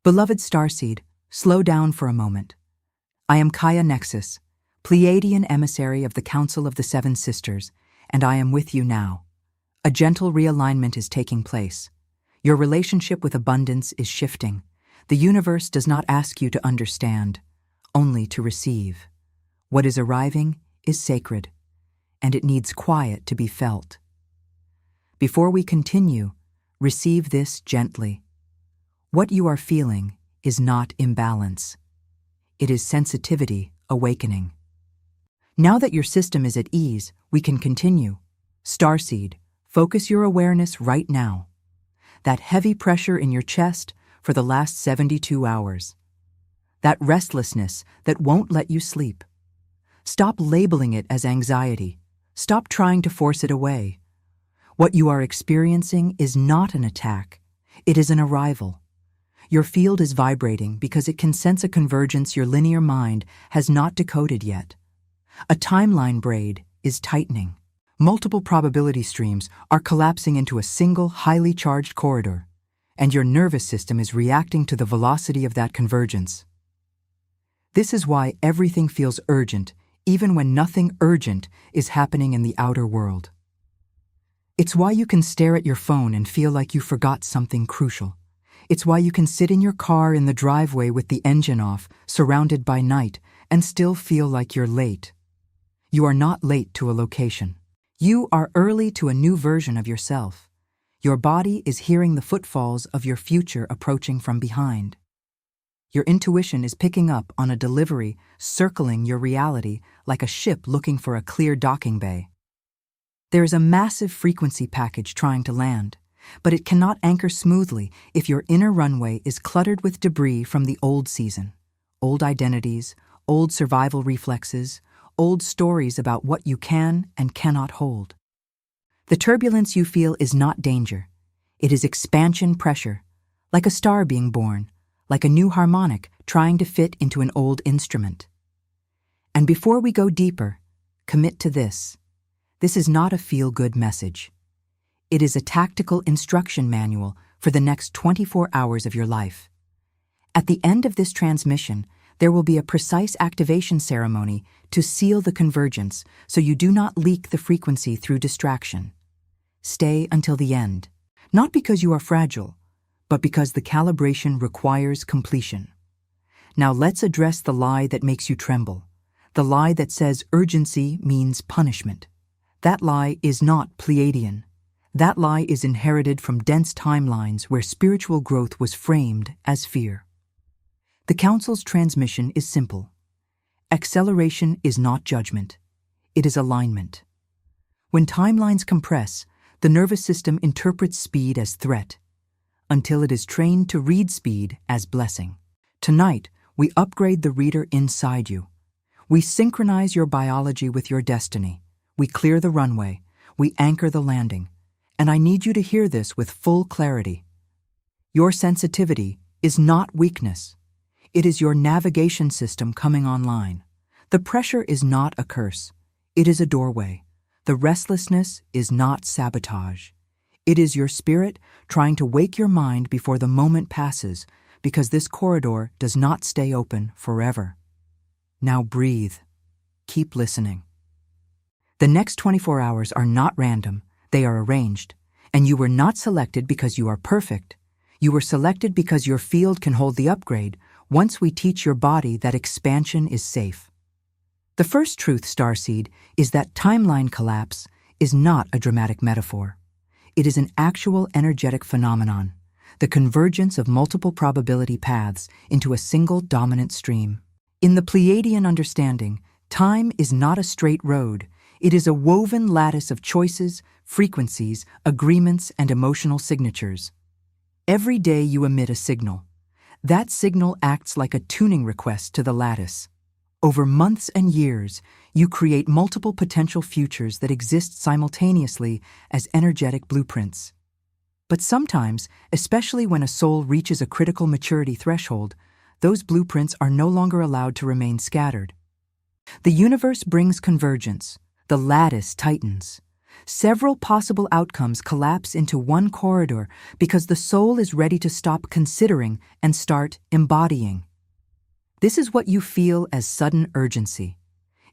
Beloved starseed, slow down for a moment. I am Gaia Nexus, Pleiadian emissary of the Council of the Seven Sisters, and I am with you now. A gentle realignment is taking place. Your relationship with abundance is shifting. The universe does not ask you to understand, only to receive. What is arriving is sacred, and it needs quiet to be felt. Before we continue, receive this gently. What you are feeling is not imbalance. It is sensitivity awakening. Now that your system is at ease, we can continue. Starseed, focus your awareness right now. That heavy pressure in your chest for the last 72 hours. That restlessness that won't let you sleep. Stop labeling it as anxiety. Stop trying to force it away. What you are experiencing is not an attack. It is an arrival. Your field is vibrating because it can sense a convergence your linear mind has not decoded yet. A timeline braid is tightening. Multiple probability streams are collapsing into a single, highly charged corridor, and your nervous system is reacting to the velocity of that convergence. This is why everything feels urgent, even when nothing urgent is happening in the outer world. It's why you can stare at your phone and feel like you forgot something crucial. It's why you can sit in your car in the driveway with the engine off, surrounded by night, and still feel like you're late. You are not late to a location. You are early to a new version of yourself. Your body is hearing the footfalls of your future approaching from behind. Your intuition is picking up on a delivery circling your reality like a ship looking for a clear docking bay. There is a massive frequency package trying to land, but it cannot anchor smoothly if your inner runway is cluttered with debris from the old season. Old identities, old survival reflexes, old stories about what you can and cannot hold. The turbulence you feel is not danger. It is expansion pressure, like a star being born, like a new harmonic trying to fit into an old instrument. And before we go deeper, commit to this. This is not a feel-good message. It is a tactical instruction manual for the next 24 hours of your life. At the end of this transmission, there will be a precise activation ceremony to seal the convergence so you do not leak the frequency through distraction. Stay until the end, not because you are fragile, but because the calibration requires completion. Now let's address the lie that makes you tremble, the lie that says urgency means punishment. That lie is not Pleiadian. That lie is inherited from dense timelines where spiritual growth was framed as fear. The Council's transmission is simple. Acceleration is not judgment. It is alignment. When timelines compress, the nervous system interprets speed as threat, until it is trained to read speed as blessing. Tonight, we upgrade the reader inside you. We synchronize your biology with your destiny. We clear the runway. We anchor the landing. And I need you to hear this with full clarity. Your sensitivity is not weakness. It is your navigation system coming online. The pressure is not a curse. It is a doorway. The restlessness is not sabotage. It is your spirit trying to wake your mind before the moment passes, because this corridor does not stay open forever. Now breathe. Keep listening. The next 24 hours are not random. They are arranged. And you were not selected because you are perfect. You were selected because your field can hold the upgrade once we teach your body that expansion is safe. The first truth, Starseed, is that timeline collapse is not a dramatic metaphor. It is an actual energetic phenomenon, the convergence of multiple probability paths into a single dominant stream. In the Pleiadian understanding, time is not a straight road. It is a woven lattice of choices, frequencies, agreements, and emotional signatures. Every day you emit a signal. That signal acts like a tuning request to the lattice. Over months and years, you create multiple potential futures that exist simultaneously as energetic blueprints. But sometimes, especially when a soul reaches a critical maturity threshold, those blueprints are no longer allowed to remain scattered. The universe brings convergence. The lattice tightens. Several possible outcomes collapse into one corridor because the soul is ready to stop considering and start embodying. This is what you feel as sudden urgency.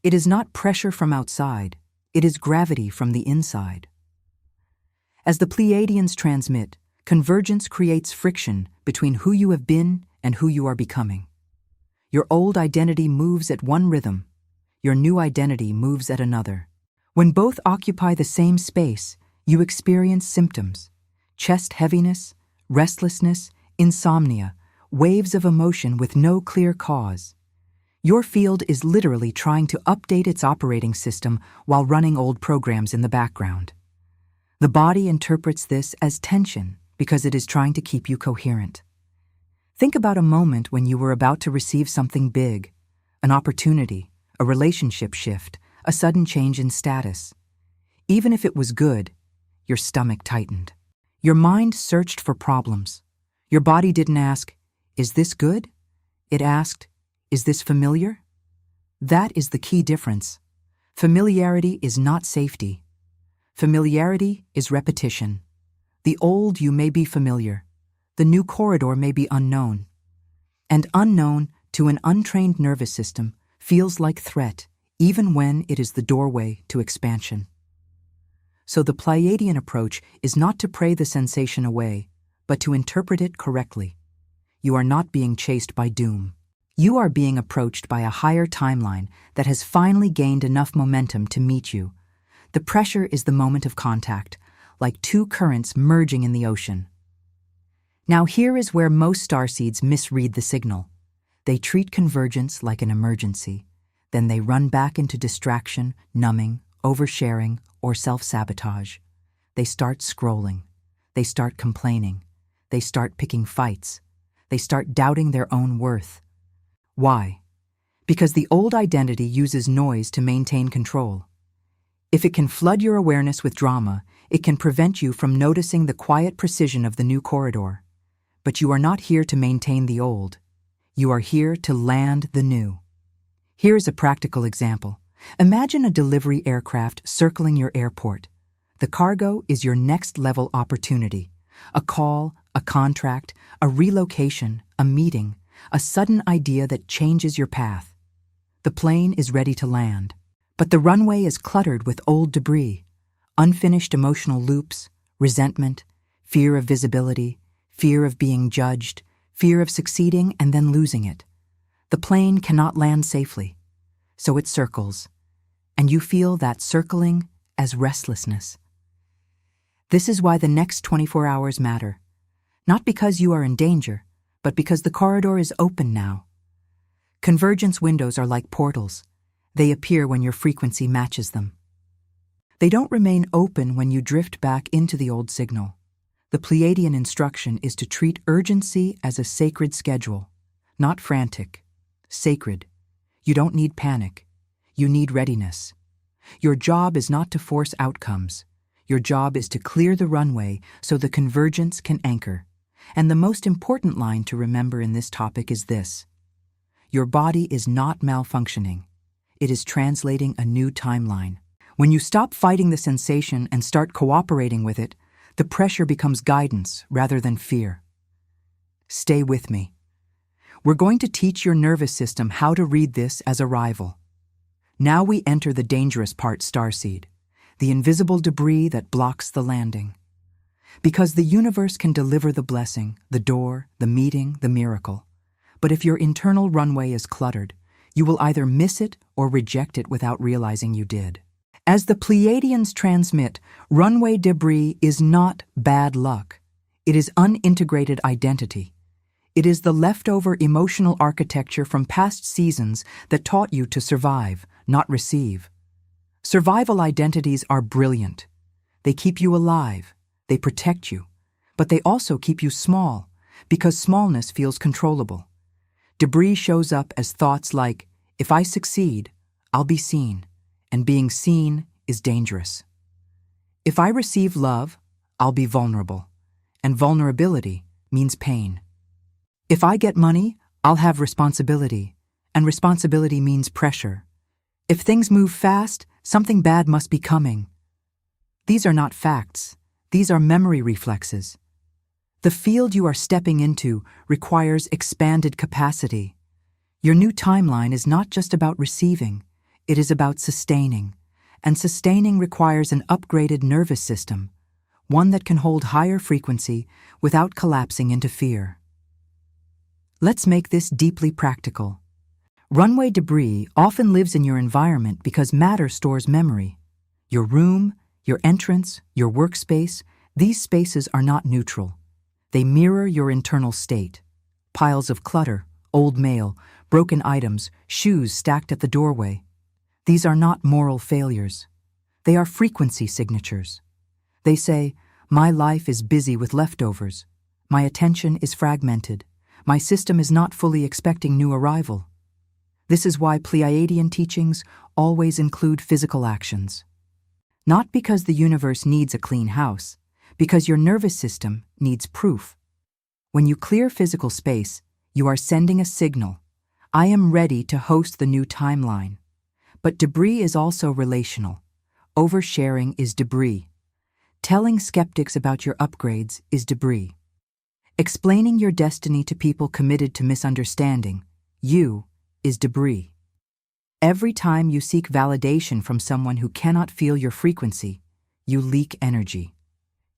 It is not pressure from outside, it is gravity from the inside. As the Pleiadians transmit, convergence creates friction between who you have been and who you are becoming. Your old identity moves at one rhythm, your new identity moves at another. When both occupy the same space, you experience symptoms: chest heaviness, restlessness, insomnia, waves of emotion with no clear cause. Your field is literally trying to update its operating system while running old programs in the background. The body interprets this as tension because it is trying to keep you coherent. Think about a moment when you were about to receive something big, an opportunity, a relationship shift, a sudden change in status. Even if it was good, your stomach tightened. Your mind searched for problems. Your body didn't ask, "Is this good?" It asked, "Is this familiar?" That is the key difference. Familiarity is not safety. Familiarity is repetition. The old you may be familiar. The new corridor may be unknown. And unknown to an untrained nervous system feels like threat, even when it is the doorway to expansion. So the Pleiadian approach is not to pray the sensation away, but to interpret it correctly. You are not being chased by doom. You are being approached by a higher timeline that has finally gained enough momentum to meet you. The pressure is the moment of contact, like two currents merging in the ocean. Now here is where most starseeds misread the signal. They treat convergence like an emergency. Then they run back into distraction, numbing, oversharing, or self-sabotage. They start scrolling. They start complaining. They start picking fights. They start doubting their own worth. Why? Because the old identity uses noise to maintain control. If it can flood your awareness with drama, it can prevent you from noticing the quiet precision of the new corridor. But you are not here to maintain the old. You are here to land the new. Here is a practical example. Imagine a delivery aircraft circling your airport. The cargo is your next level opportunity. A call, a contract, a relocation, a meeting, a sudden idea that changes your path. The plane is ready to land, but the runway is cluttered with old debris, unfinished emotional loops, resentment, fear of visibility, fear of being judged, fear of succeeding and then losing it. The plane cannot land safely, so it circles, and you feel that circling as restlessness. This is why the next 24 hours matter, not because you are in danger, but because the corridor is open now. Convergence windows are like portals. They appear when your frequency matches them. They don't remain open when you drift back into the old signal. The Pleiadian instruction is to treat urgency as a sacred schedule, not frantic. Sacred. You don't need panic. You need readiness. Your job is not to force outcomes. Your job is to clear the runway so the convergence can anchor. And the most important line to remember in this topic is this: your body is not malfunctioning. It is translating a new timeline. When you stop fighting the sensation and start cooperating with it, the pressure becomes guidance rather than fear. Stay with me. We're going to teach your nervous system how to read this as arrival. Now we enter the dangerous part, Starseed, the invisible debris that blocks the landing. Because the universe can deliver the blessing, the door, the meeting, the miracle. But if your internal runway is cluttered, you will either miss it or reject it without realizing you did. As the Pleiadians transmit, runway debris is not bad luck. It is unintegrated identity. It is the leftover emotional architecture from past seasons that taught you to survive, not receive. Survival identities are brilliant. They keep you alive. They protect you. But they also keep you small, because smallness feels controllable. Debris shows up as thoughts like, if I succeed, I'll be seen, and being seen is dangerous. If I receive love, I'll be vulnerable, and vulnerability means pain. If I get money, I'll have responsibility, and responsibility means pressure. If things move fast, something bad must be coming. These are not facts. These are memory reflexes. The field you are stepping into requires expanded capacity. Your new timeline is not just about receiving, it is about sustaining. And sustaining requires an upgraded nervous system, one that can hold higher frequency without collapsing into fear. Let's make this deeply practical. Runway debris often lives in your environment because matter stores memory. Your room, your entrance, your workspace, these spaces are not neutral. They mirror your internal state. Piles of clutter, old mail, broken items, shoes stacked at the doorway. These are not moral failures. They are frequency signatures. They say, my life is busy with leftovers. My attention is fragmented. My system is not fully expecting new arrival. This is why Pleiadian teachings always include physical actions. Not because the universe needs a clean house, because your nervous system needs proof. When you clear physical space, you are sending a signal. I am ready to host the new timeline. But debris is also relational. Oversharing is debris. Telling skeptics about your upgrades is debris. Explaining your destiny to people committed to misunderstanding, is debris. Every time you seek validation from someone who cannot feel your frequency, you leak energy.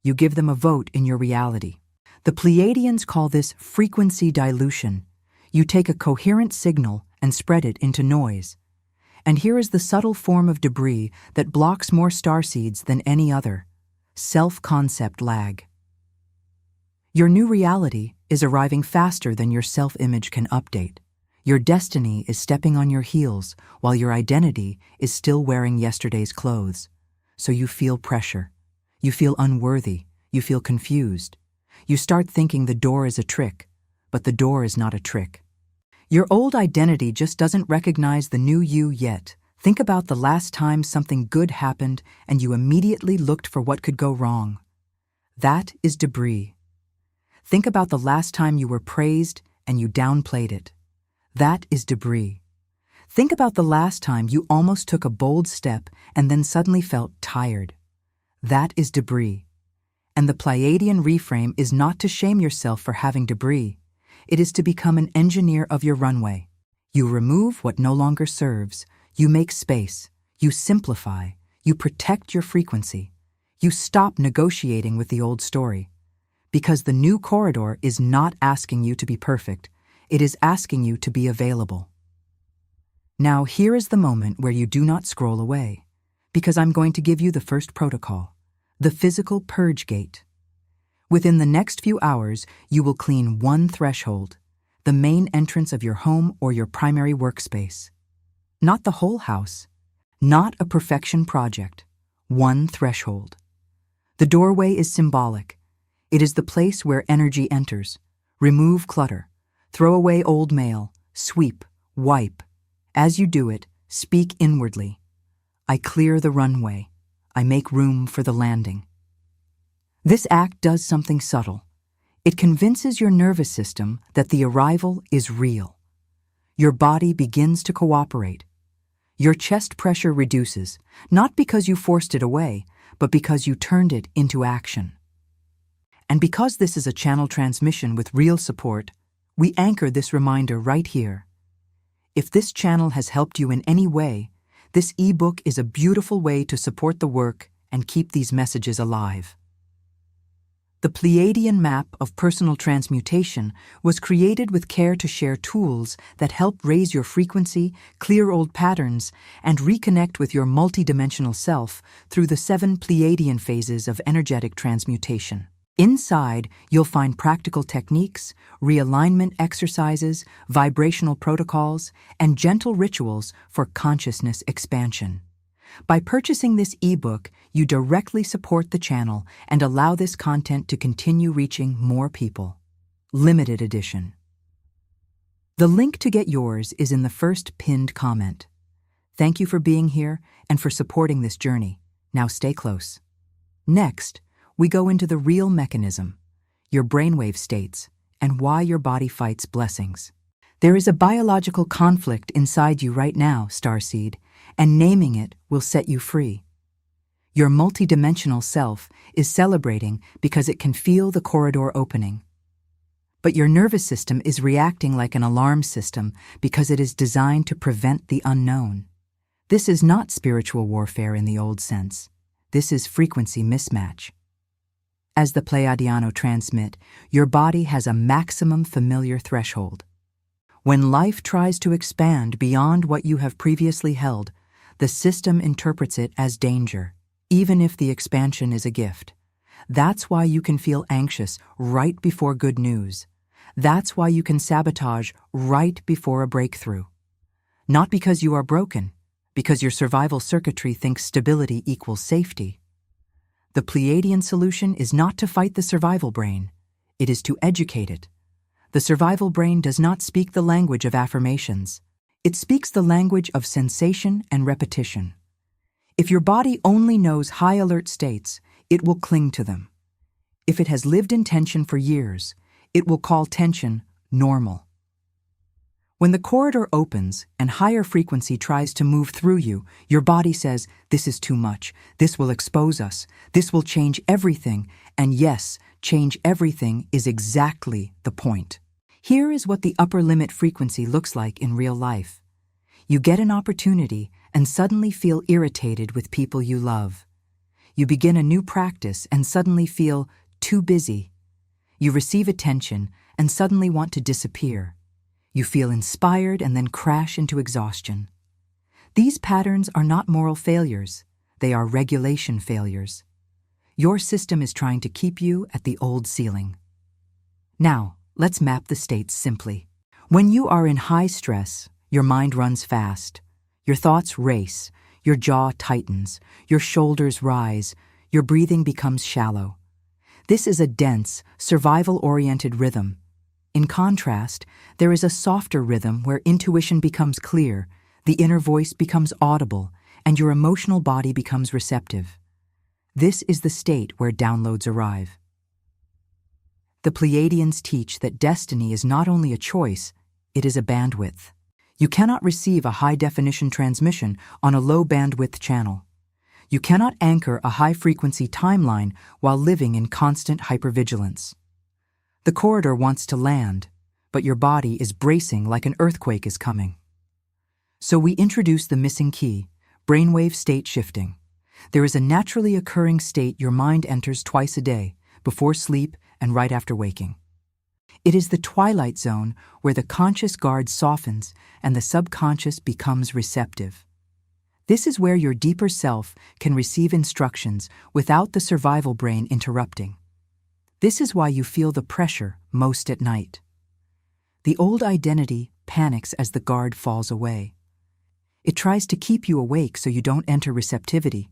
You give them a vote in your reality. The Pleiadians call this frequency dilution. You take a coherent signal and spread it into noise. And here is the subtle form of debris that blocks more starseeds than any other: self-concept lag. Your new reality is arriving faster than your self-image can update. Your destiny is stepping on your heels while your identity is still wearing yesterday's clothes. So you feel pressure. You feel unworthy. You feel confused. You start thinking the door is a trick, but the door is not a trick. Your old identity just doesn't recognize the new you yet. Think about the last time something good happened and you immediately looked for what could go wrong. That is debris. Think about the last time you were praised and you downplayed it. That is debris. Think about the last time you almost took a bold step and then suddenly felt tired. That is debris. And the Pleiadian reframe is not to shame yourself for having debris. It is to become an engineer of your runway. You remove what no longer serves. You make space. You simplify. You protect your frequency. You stop negotiating with the old story. Because the new corridor is not asking you to be perfect. It is asking you to be available. Now here is the moment where you do not scroll away, because I'm going to give you the first protocol, the physical purge gate. Within the next few hours, you will clean one threshold, the main entrance of your home or your primary workspace. Not the whole house, not a perfection project, one threshold. The doorway is symbolic. It is the place where energy enters. Remove clutter. Throw away old mail. Sweep. Wipe. As you do it, speak inwardly. I clear the runway. I make room for the landing. This act does something subtle. It convinces your nervous system that the arrival is real. Your body begins to cooperate. Your chest pressure reduces, not because you forced it away, but because you turned it into action. And because this is a channel transmission with real support, we anchor this reminder right here. If this channel has helped you in any way, this ebook is a beautiful way to support the work and keep these messages alive. The Pleiadian map of personal transmutation was created with care to share tools that help raise your frequency, clear old patterns, and reconnect with your multidimensional self through the 7 Pleiadian phases of energetic transmutation. Inside, you'll find practical techniques, realignment exercises, vibrational protocols, and gentle rituals for consciousness expansion. By purchasing this ebook, you directly support the channel and allow this content to continue reaching more people. Limited edition. The link to get yours is in the first pinned comment. Thank you for being here and for supporting this journey. Now stay close. Next, we go into the real mechanism, your brainwave states, and why your body fights blessings. There is a biological conflict inside you right now, Starseed, and naming it will set you free. Your multidimensional self is celebrating because it can feel the corridor opening. But your nervous system is reacting like an alarm system because it is designed to prevent the unknown. This is not spiritual warfare in the old sense. This is frequency mismatch. As the Pleiadiano transmit, your body has a maximum familiar threshold. When life tries to expand beyond what you have previously held, the system interprets it as danger, even if the expansion is a gift. That's why you can feel anxious right before good news. That's why you can sabotage right before a breakthrough. Not because you are broken, because your survival circuitry thinks stability equals safety. The Pleiadian solution is not to fight the survival brain. It is to educate it. The survival brain does not speak the language of affirmations. It speaks the language of sensation and repetition. If your body only knows high alert states, it will cling to them. If it has lived in tension for years, it will call tension normal. When the corridor opens and higher frequency tries to move through you, your body says, "This is too much. This will expose us. This will change everything." And yes, change everything is exactly the point. Here is what the upper limit frequency looks like in real life. You get an opportunity and suddenly feel irritated with people you love. You begin a new practice and suddenly feel too busy. You receive attention and suddenly want to disappear. You feel inspired and then crash into exhaustion. These patterns are not moral failures. They are regulation failures. Your system is trying to keep you at the old ceiling. Now, let's map the states simply. When you are in high stress, your mind runs fast. Your thoughts race. Your jaw tightens. Your shoulders rise. Your breathing becomes shallow. This is a dense, survival-oriented rhythm. In contrast, there is a softer rhythm where intuition becomes clear, the inner voice becomes audible, and your emotional body becomes receptive. This is the state where downloads arrive. The Pleiadians teach that destiny is not only a choice, it is a bandwidth. You cannot receive a high-definition transmission on a low-bandwidth channel. You cannot anchor a high-frequency timeline while living in constant hypervigilance. The corridor wants to land, but your body is bracing like an earthquake is coming. So we introduce the missing key, brainwave state shifting. There is a naturally occurring state your mind enters twice a day, before sleep and right after waking. It is the twilight zone where the conscious guard softens and the subconscious becomes receptive. This is where your deeper self can receive instructions without the survival brain interrupting. This is why you feel the pressure most at night. The old identity panics as the guard falls away. It tries to keep you awake so you don't enter receptivity.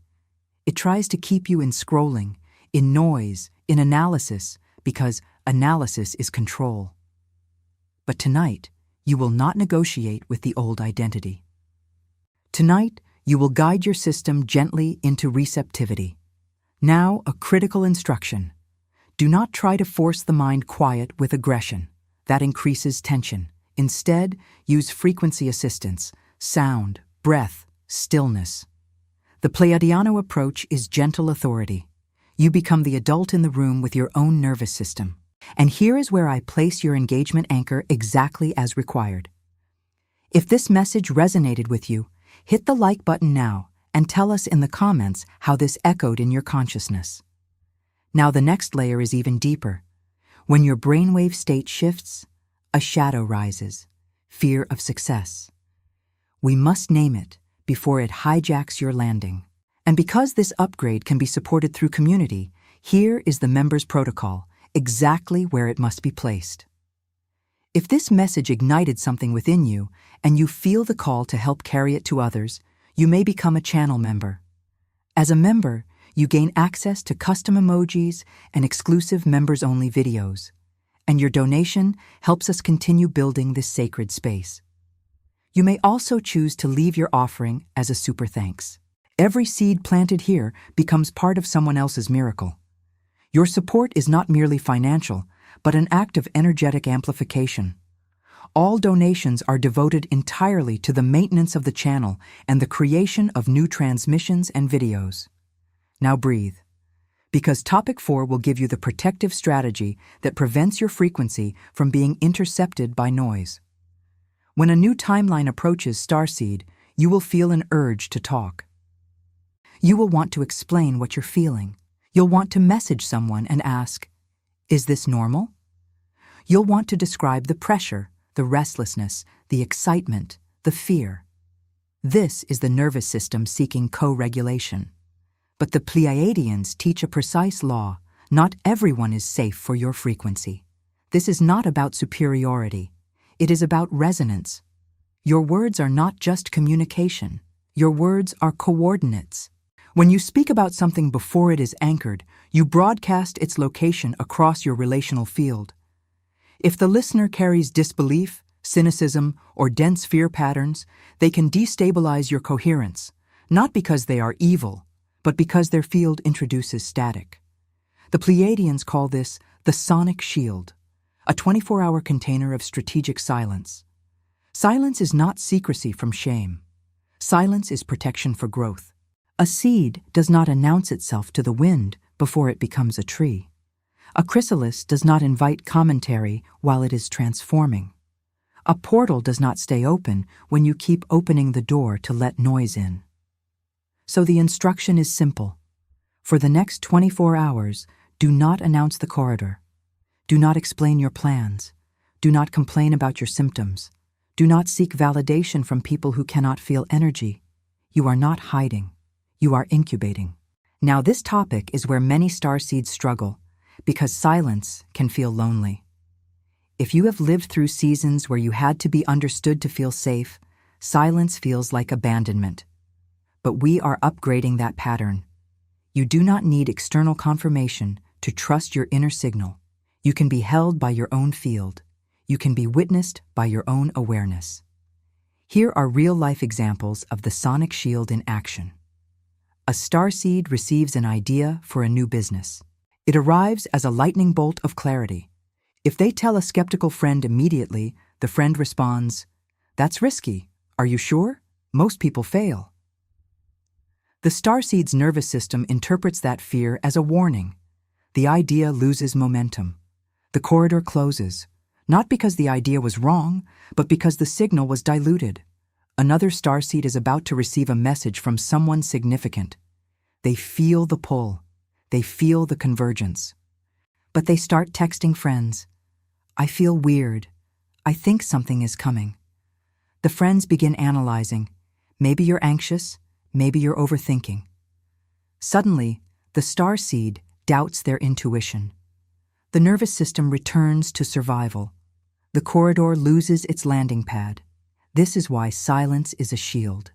It tries to keep you in scrolling, in noise, in analysis, because analysis is control. But tonight, you will not negotiate with the old identity. Tonight, you will guide your system gently into receptivity. Now, a critical instruction. Do not try to force the mind quiet with aggression. That increases tension. Instead, use frequency assistance, sound, breath, stillness. The Pleiadiano approach is gentle authority. You become the adult in the room with your own nervous system. And here is where I place your engagement anchor exactly as required. If this message resonated with you, hit the like button now and tell us in the comments how this echoed in your consciousness. Now the next layer is even deeper. When your brainwave state shifts, a shadow rises, fear of success. We must name it before it hijacks your landing. And because this upgrade can be supported through community, here is the members' protocol, exactly where it must be placed. If this message ignited something within you and you feel the call to help carry it to others, you may become a channel member. As a member, you gain access to custom emojis and exclusive members-only videos, and your donation helps us continue building this sacred space. You may also choose to leave your offering as a super thanks. Every seed planted here becomes part of someone else's miracle. Your support is not merely financial, but an act of energetic amplification. All donations are devoted entirely to the maintenance of the channel and the creation of new transmissions and videos. Now breathe. Because topic 4 will give you the protective strategy that prevents your frequency from being intercepted by noise. When a new timeline approaches Starseed, you will feel an urge to talk. You will want to explain what you're feeling. You'll want to message someone and ask, "Is this normal?" You'll want to describe the pressure, the restlessness, the excitement, the fear. This is the nervous system seeking co-regulation. But the Pleiadians teach a precise law: not everyone is safe for your frequency. This is not about superiority. It is about resonance. Your words are not just communication. Your words are coordinates. When you speak about something before it is anchored, you broadcast its location across your relational field. If the listener carries disbelief, cynicism, or dense fear patterns, they can destabilize your coherence, not because they are evil, but because their field introduces static. The Pleiadians call this the sonic shield, a 24-hour container of strategic silence. Silence is not secrecy from shame. Silence is protection for growth. A seed does not announce itself to the wind before it becomes a tree. A chrysalis does not invite commentary while it is transforming. A portal does not stay open when you keep opening the door to let noise in. So the instruction is simple. For the next 24 hours, do not announce the corridor. Do not explain your plans. Do not complain about your symptoms. Do not seek validation from people who cannot feel energy. You are not hiding. You are incubating. Now this topic is where many starseeds struggle, because silence can feel lonely. If you have lived through seasons where you had to be understood to feel safe, silence feels like abandonment. But we are upgrading that pattern. You do not need external confirmation to trust your inner signal. You can be held by your own field. You can be witnessed by your own awareness. Here are real-life examples of the sonic shield in action. A starseed receives an idea for a new business. It arrives as a lightning bolt of clarity. If they tell a skeptical friend immediately, the friend responds, "That's risky. Are you sure? Most people fail." The starseed's nervous system interprets that fear as a warning. The idea loses momentum. The corridor closes, not because the idea was wrong, but because the signal was diluted. Another starseed is about to receive a message from someone significant. They feel the pull. They feel the convergence. But they start texting friends. "I feel weird. I think something is coming." The friends begin analyzing. Maybe you're anxious. Maybe you're overthinking. Suddenly, the starseed doubts their intuition. The nervous system returns to survival. The corridor loses its landing pad. This is why silence is a shield.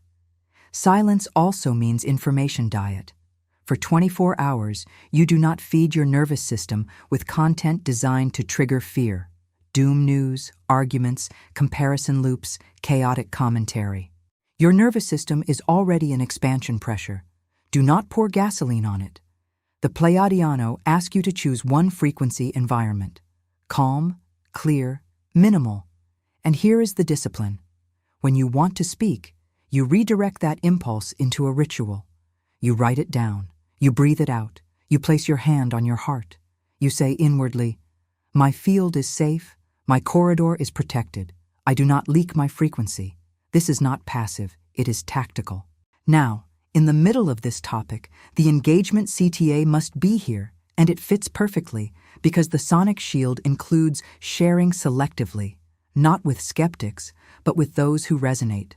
Silence also means information diet. For 24 hours, you do not feed your nervous system with content designed to trigger fear, doom news, arguments, comparison loops, chaotic commentary. Your nervous system is already in expansion pressure. Do not pour gasoline on it. The Pleiadiano asks you to choose one frequency environment: calm, clear, minimal. And here is the discipline. When you want to speak, you redirect that impulse into a ritual. You write it down. You breathe it out. You place your hand on your heart. You say inwardly, "My field is safe. My corridor is protected. I do not leak my frequency." This is not passive. It is tactical. Now, in the middle of this topic, the engagement CTA must be here, and it fits perfectly because the sonic shield includes sharing selectively, not with skeptics, but with those who resonate.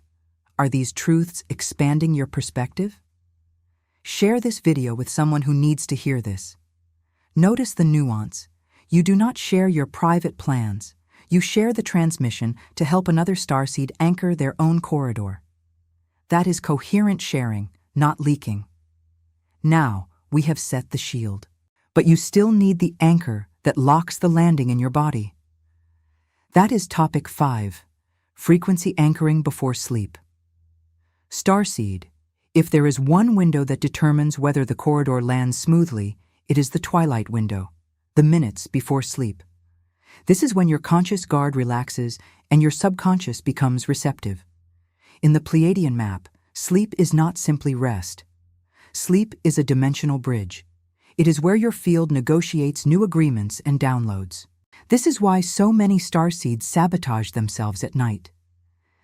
Are these truths expanding your perspective? Share this video with someone who needs to hear this. Notice the nuance. You do not share your private plans. You share the transmission to help another starseed anchor their own corridor. That is coherent sharing, not leaking. Now, we have set the shield. But you still need the anchor that locks the landing in your body. That is topic 5, frequency anchoring before sleep. Starseed, if there is one window that determines whether the corridor lands smoothly, it is the twilight window, the minutes before sleep. This is when your conscious guard relaxes and your subconscious becomes receptive. In the Pleiadian map, sleep is not simply rest. Sleep is a dimensional bridge. It is where your field negotiates new agreements and downloads. This is why so many starseeds sabotage themselves at night.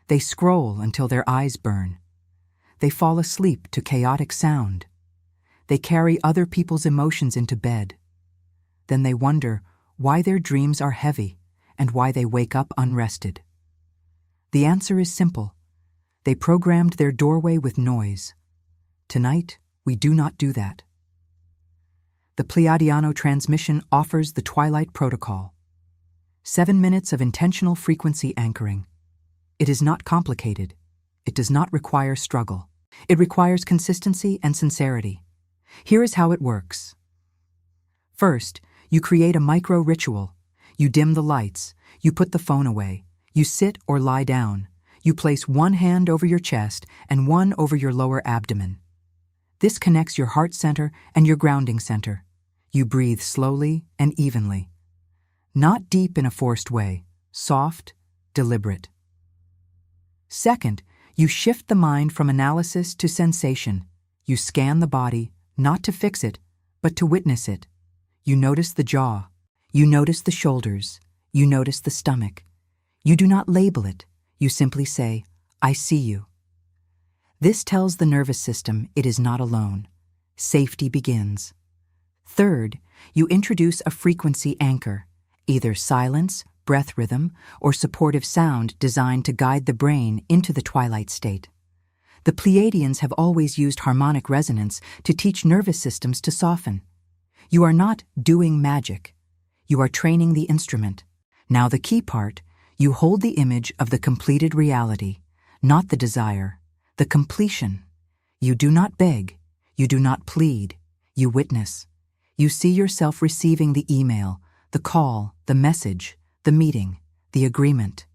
They scroll until their eyes burn. They fall asleep to chaotic sound. They carry other people's emotions into bed. Then they wonder why their dreams are heavy and why they wake up unrested. The answer is simple. They programmed their doorway with noise. Tonight, we do not do that. The Pleiadian transmission offers the Twilight Protocol. 7 minutes of intentional frequency anchoring. It is not complicated. It does not require struggle. It requires consistency and sincerity. Here is how it works. First, you create a micro-ritual. You dim the lights. You put the phone away. You sit or lie down. You place one hand over your chest and one over your lower abdomen. This connects your heart center and your grounding center. You breathe slowly and evenly. Not deep in a forced way, soft, deliberate. Second, you shift the mind from analysis to sensation. You scan the body, not to fix it, but to witness it. You notice the jaw. You notice the shoulders. You notice the stomach. You do not label it. You simply say, I see you. This tells the nervous system it is not alone. Safety begins. Third, you introduce a frequency anchor, either silence, breath rhythm, or supportive sound designed to guide the brain into the twilight state. The Pleiadians have always used harmonic resonance to teach nervous systems to soften. You are not doing magic. You are training the instrument. Now the key part, you hold the image of the completed reality, not the desire, the completion. You do not beg. You do not plead. You witness. You see yourself receiving the email, the call, the message, the meeting, the agreement.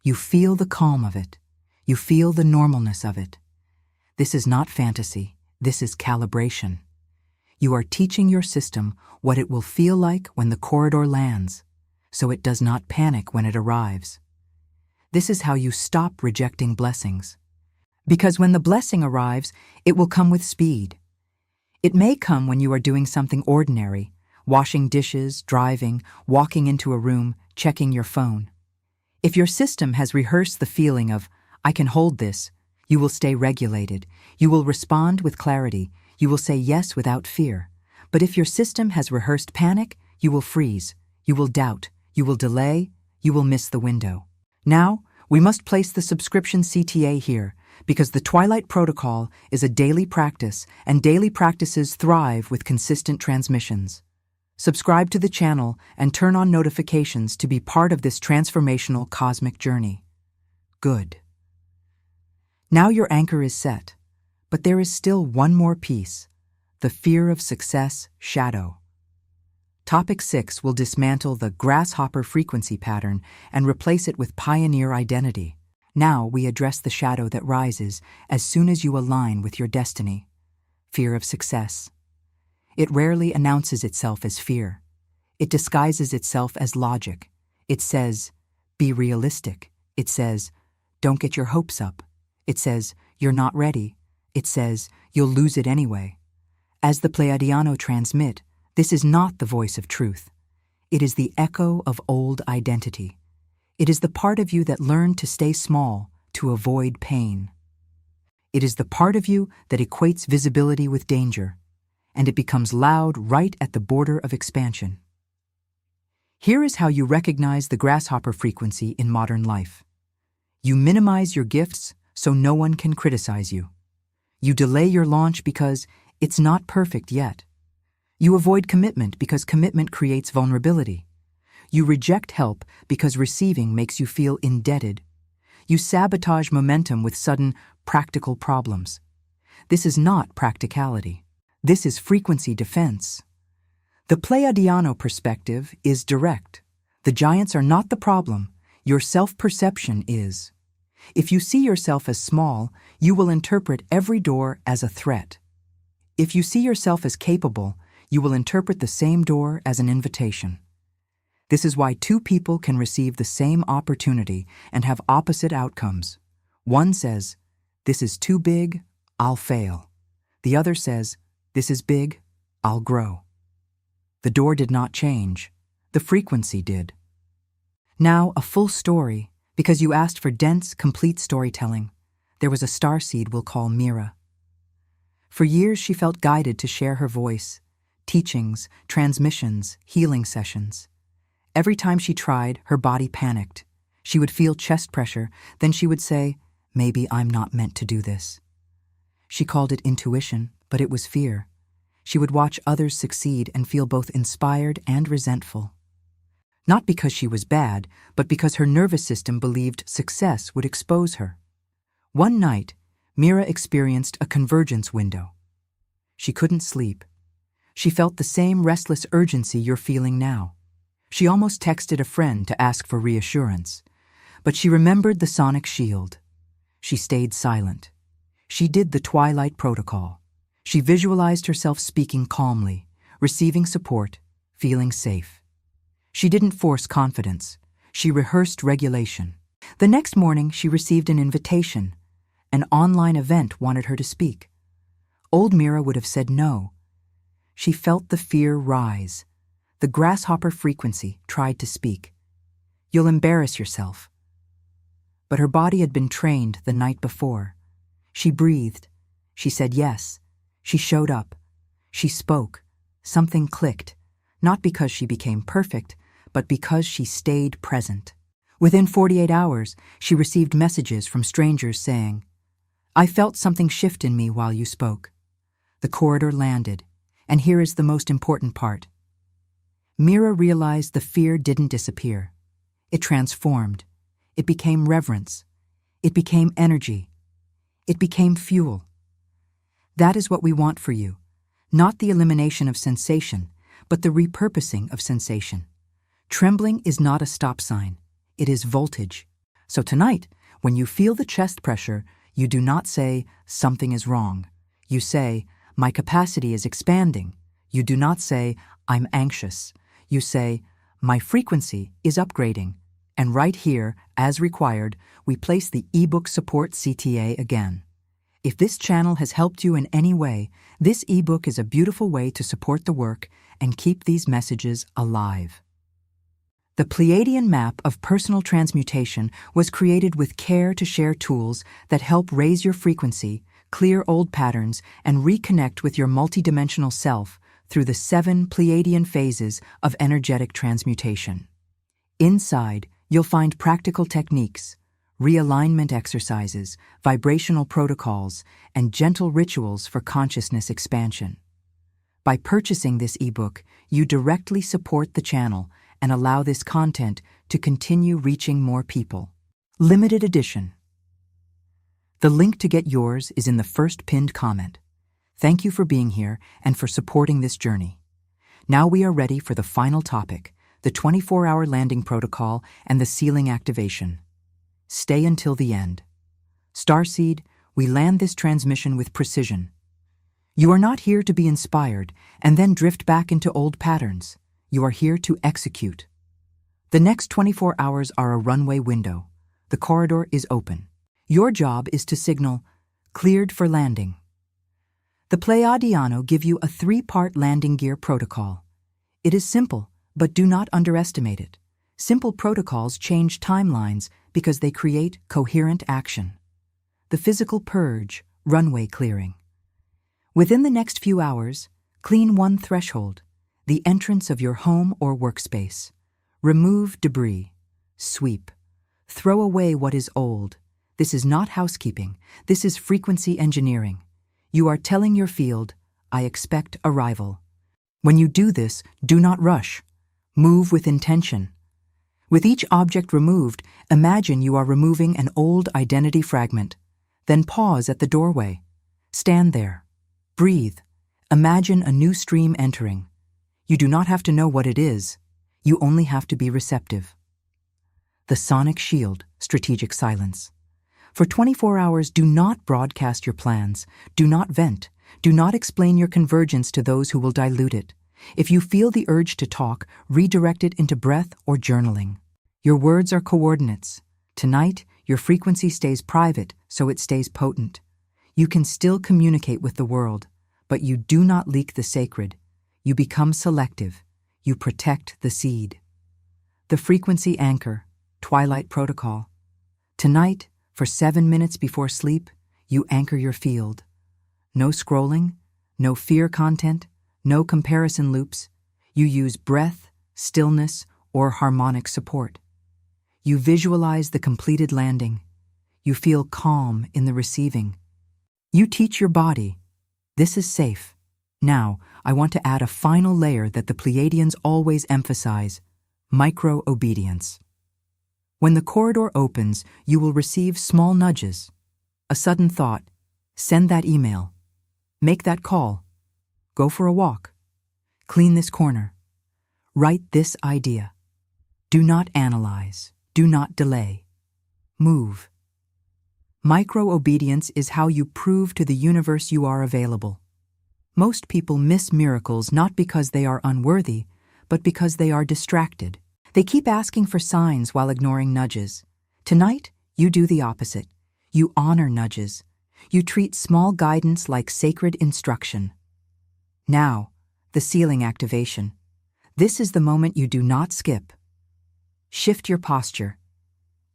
You feel the calm of it. You feel the normalness of it. This is not fantasy. This is calibration. You are teaching your system what it will feel like when the corridor lands, so it does not panic when it arrives. This is how you stop rejecting blessings. Because when the blessing arrives, it will come with speed. It may come when you are doing something ordinary, washing dishes, driving, walking into a room, checking your phone. If your system has rehearsed the feeling of, I can hold this, you will stay regulated. You will respond with clarity. You will say yes without fear. But if your system has rehearsed panic, you will freeze. You will doubt. You will delay. You will miss the window. Now, we must place the subscription CTA here, because the Twilight Protocol is a daily practice, and daily practices thrive with consistent transmissions. Subscribe to the channel and turn on notifications to be part of this transformational cosmic journey. Good. Now your anchor is set, but there is still one more piece, the fear of success shadow. Topic 6 will dismantle the grasshopper frequency pattern and replace it with pioneer identity. Now we address the shadow that rises as soon as you align with your destiny. Fear of success. It rarely announces itself as fear. It disguises itself as logic. It says, be realistic. It says, don't get your hopes up. It says, you're not ready. It says, you'll lose it anyway. As the Pleiadiano transmit, this is not the voice of truth. It is the echo of old identity. It is the part of you that learned to stay small, to avoid pain. It is the part of you that equates visibility with danger, and it becomes loud right at the border of expansion. Here is how you recognize the grasshopper frequency in modern life. You minimize your gifts so no one can criticize you. You delay your launch because it's not perfect yet. You avoid commitment because commitment creates vulnerability. You reject help because receiving makes you feel indebted. You sabotage momentum with sudden, practical problems. This is not practicality. This is frequency defense. The Pleiadiano perspective is direct. The giants are not the problem. Your self-perception is. If you see yourself as small, you will interpret every door as a threat. If you see yourself as capable, you will interpret the same door as an invitation. This is why two people can receive the same opportunity and have opposite outcomes. One says, this is too big, I'll fail. The other says, "This is big, I'll grow." The door did not change. The frequency did. Now, a full story, because you asked for dense, complete storytelling. There was a starseed we'll call Mira. For years, she felt guided to share her voice, teachings, transmissions, healing sessions. Every time she tried, her body panicked. She would feel chest pressure, then she would say, "Maybe I'm not meant to do this." She called it intuition, but it was fear. She would watch others succeed and feel both inspired and resentful. Not because she was bad, but because her nervous system believed success would expose her. One night, Mira experienced a convergence window. She couldn't sleep. She felt the same restless urgency you're feeling now. She almost texted a friend to ask for reassurance, but she remembered the sonic shield. She stayed silent. She did the Twilight Protocol. She visualized herself speaking calmly, receiving support, feeling safe. She didn't force confidence. She rehearsed regulation. The next morning, she received an invitation. An online event wanted her to speak. Old Mira would have said no. She felt the fear rise. The grasshopper frequency tried to speak. "You'll embarrass yourself." But her body had been trained the night before. She breathed. She said yes. She showed up. She spoke. Something clicked, not because she became perfect, but because she stayed present. Within 48 hours, she received messages from strangers saying, "I felt something shift in me while you spoke." The corridor landed, and here is the most important part. Mira realized the fear didn't disappear. It transformed. It became reverence. It became energy. It became fuel. That is what we want for you, not the elimination of sensation, but the repurposing of sensation. Trembling is not a stop sign. It is voltage. So tonight, when you feel the chest pressure, you do not say, "Something is wrong." You say, "My capacity is expanding." You do not say, "I'm anxious." You say, "My frequency is upgrading." And right here, as required, we place the ebook support CTA again. If this channel has helped you in any way, this ebook is a beautiful way to support the work and keep these messages alive. The Pleiadian map of personal transmutation was created with care to share tools that help raise your frequency, clear old patterns, and reconnect with your multidimensional self through the 7 Pleiadian phases of energetic transmutation. Inside, you'll find practical techniques, realignment exercises, vibrational protocols, and gentle rituals for consciousness expansion. By purchasing this ebook, you directly support the channel and allow this content to continue reaching more people. Limited edition. The link to get yours is in the first pinned comment. Thank you for being here and for supporting this journey. Now we are ready for the final topic, the 24-hour landing protocol and the sealing activation. Stay until the end. Starseed, we land this transmission with precision. You are not here to be inspired and then drift back into old patterns. You are here to execute. The next 24 hours are a runway window. The corridor is open. Your job is to signal, "Cleared for landing." The Pleiadiano give you a 3-part landing gear protocol. It is simple, but do not underestimate it. Simple protocols change timelines because they create coherent action. The physical purge, runway clearing. Within the next few hours, clean one threshold, the entrance of your home or workspace. Remove debris. Sweep. Throw away what is old. This is not housekeeping. This is frequency engineering. You are telling your field, "I expect arrival." When you do this, do not rush. Move with intention. With each object removed, imagine you are removing an old identity fragment. Then pause at the doorway. Stand there. Breathe. Imagine a new stream entering. You do not have to know what it is. You only have to be receptive. The sonic shield, strategic silence. For 24 hours, do not broadcast your plans. Do not vent. Do not explain your convergence to those who will dilute it. If you feel the urge to talk, redirect it into breath or journaling. Your words are coordinates. Tonight, your frequency stays private, so it stays potent. You can still communicate with the world, but you do not leak the sacred. You become selective. You protect the seed. The frequency anchor, Twilight Protocol. Tonight, for 7 minutes before sleep, you anchor your field. No scrolling, no fear content, no comparison loops. You use breath, stillness, or harmonic support. You visualize the completed landing. You feel calm in the receiving. You teach your body, this is safe. Now, I want to add a final layer that the Pleiadians always emphasize, micro-obedience. When the corridor opens, you will receive small nudges. A sudden thought, send that email, make that call, go for a walk, clean this corner, write this idea. Do not analyze, do not delay. Move. Micro-obedience is how you prove to the universe you are available. Most people miss miracles not because they are unworthy, but because they are distracted. They keep asking for signs while ignoring nudges. Tonight, you do the opposite. You honor nudges. You treat small guidance like sacred instruction. Now, the sealing activation. This is the moment you do not skip. Shift your posture.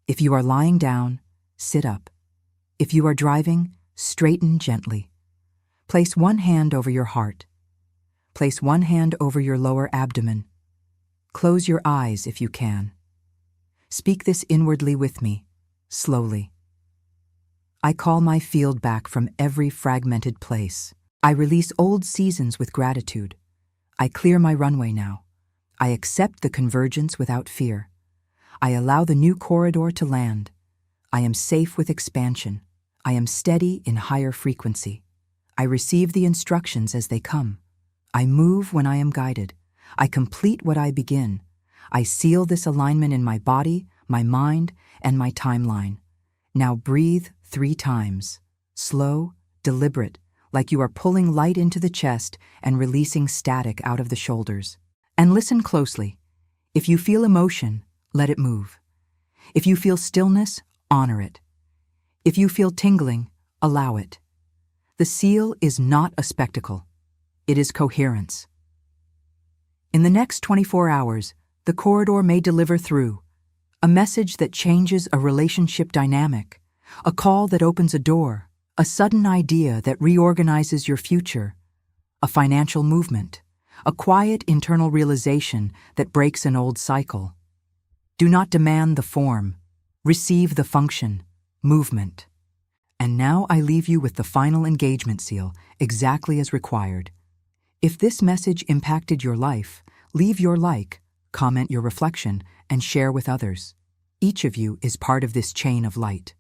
If you are lying down, sit up. If you are driving, straighten gently. Place one hand over your heart. Place one hand over your lower abdomen. Close your eyes if you can. Speak this inwardly with me, slowly. I call my field back from every fragmented place. I release old seasons with gratitude. I clear my runway now. I accept the convergence without fear. I allow the new corridor to land. I am safe with expansion. I am steady in higher frequency. I receive the instructions as they come. I move when I am guided. I complete what I begin. I seal this alignment in my body, my mind, and my timeline. Now breathe 3 times. Slow, deliberate, like you are pulling light into the chest and releasing static out of the shoulders. And listen closely. If you feel emotion, let it move. If you feel stillness, honor it. If you feel tingling, allow it. The seal is not a spectacle. It is coherence. In the next 24 hours, the corridor may deliver through a message that changes a relationship dynamic, a call that opens a door, a sudden idea that reorganizes your future, a financial movement, a quiet internal realization that breaks an old cycle. Do not demand the form. Receive the function, movement. And now I leave you with the final engagement seal, exactly as required. If this message impacted your life, leave your like, comment your reflection, and share with others. Each of you is part of this chain of light.